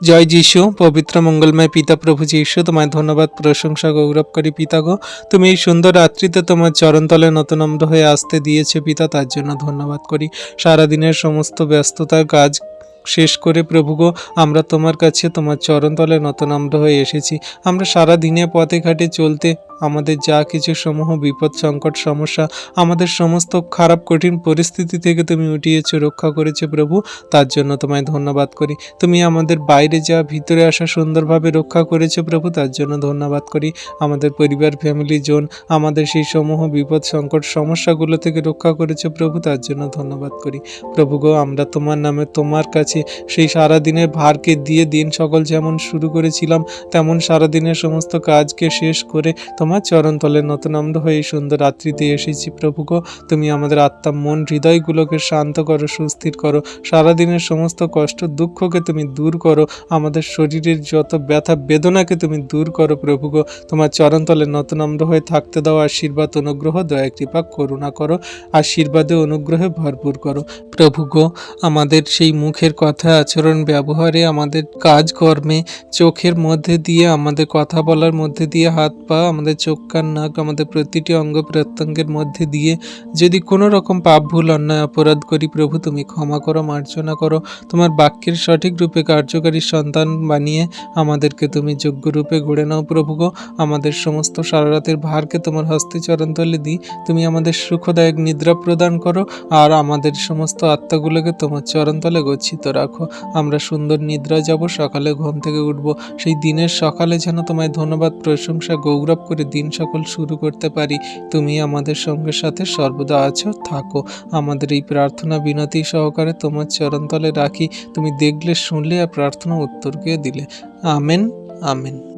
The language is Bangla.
জয় যিশু। পবিত্র মঙ্গলময় পিতা প্রভু যিশু, তোমায় ধন্যবাদ, প্রশংসা, গৌরব করি পিতা গো। তুমি এই সুন্দর রাত্রিতে তোমার চরণতলে নতনম্র হয়ে আসতে দিয়েছে পিতা, তার জন্য ধন্যবাদ করি। সারাদিনের সমস্ত ব্যস্ততার কাজ শেষ করে প্রভু গো, আমরা তোমার কাছে তোমার চরণতলে নতনম্র হয়ে এসেছি। আমরা সারা দিনে পথে ঘাটে চলতে আমাদের যা কিছু সমূহ বিপদ, সংকট, সমস্যা, আমাদের সমস্ত খারাপ কঠিন পরিস্থিতি থেকে তুমি উঠিয়েছো, রক্ষা করেছো প্রভু, তার জন্য তোমায় ধন্যবাদ করি। তুমি আমাদের বাইরে যা ভিতরে আসা সুন্দরভাবে রক্ষা করেছো প্রভু, তার জন্য ধন্যবাদ করি। আমাদের পরিবার, ফ্যামিলি, জোন, আমাদের সেই সমূহ বিপদ, সংকট, সমস্যাগুলো থেকে রক্ষা করেছো প্রভু, তার জন্য ধন্যবাদ করি। প্রভু গো, আমরা তোমার নামে তোমার কাছে সেই সারাদিনের ভারকে দিয়ে দিন সকল যেমন শুরু করেছিলাম, তেমন সারাদিনের সমস্ত কাজকে শেষ করে তোমার চরণতলে নতনম্র হয়ে এই সুন্দর রাত্রিতে এসেছি প্রভু গো। তুমি আমাদের আত্মা, মন, হৃদয়গুলোকে শান্ত করো, সুস্থির করো। সারাদিনের সমস্ত কষ্ট দুঃখকে তুমি দূর করো। আমাদের শরীরের যত ব্যথা বেদনাকে তুমি দূর করো প্রভু গো। তোমার চরণতলে নতনম্র হয়ে থাকতে দাও। আশীর্বাদ, অনুগ্রহ, দয়া, কৃপা, করুণা করো। আশীর্বাদে, অনুগ্রহে ভরপুর করো প্রভু গো। আমাদের সেই মুখের কথা, আচরণ, ব্যবহারে, আমাদের কাজকর্মে, চোখের মধ্যে দিয়ে, আমাদের কথা বলার মধ্যে দিয়ে, হাত পা, আমাদের চোখ কান নাক, আমাদের প্রতিটি অঙ্গ প্রত্যঙ্গের মধ্যে দিয়ে যদি কোনো রকম পাপ, ভুল, অন্যায়, অপরাধ করি প্রভু, তুমি ক্ষমা করো, মার্জনা করো। তোমার বাক্যের সঠিক রূপে কার্যকারী সন্তান বানিয়ে আমাদেরকে তুমি যোগ্য রূপে গড়ে নাও প্রভু গো। আমাদের সমস্ত সারা রাতের ভারকে তোমার হস্তে চরণতলে দিই। তুমি আমাদের সুখদায়ক নিদ্রা প্রদান করো, আর আমাদের সমস্ত আত্মাগুলোকে তোমার চরণতলে গচ্ছিত রাখো। আমরা সুন্দর নিদ্রা যাব, সকালে ঘুম থেকে উঠব। সেই দিনের সকালে যেন তোমায় ধন্যবাদ, প্রশংসা, গৌরব করে দিন সকল শুরু করতে পারি। তুমি আমাদের সঙ্গে সাথে সর্বদা আছো, থাকো। আমাদের এই প্রার্থনা বিনতি সহকারে তোমার চরণতলে রাখি। তুমি দেখলে, শুনলে, আর প্রার্থনা উত্তরকে দিলে। Amen, amen.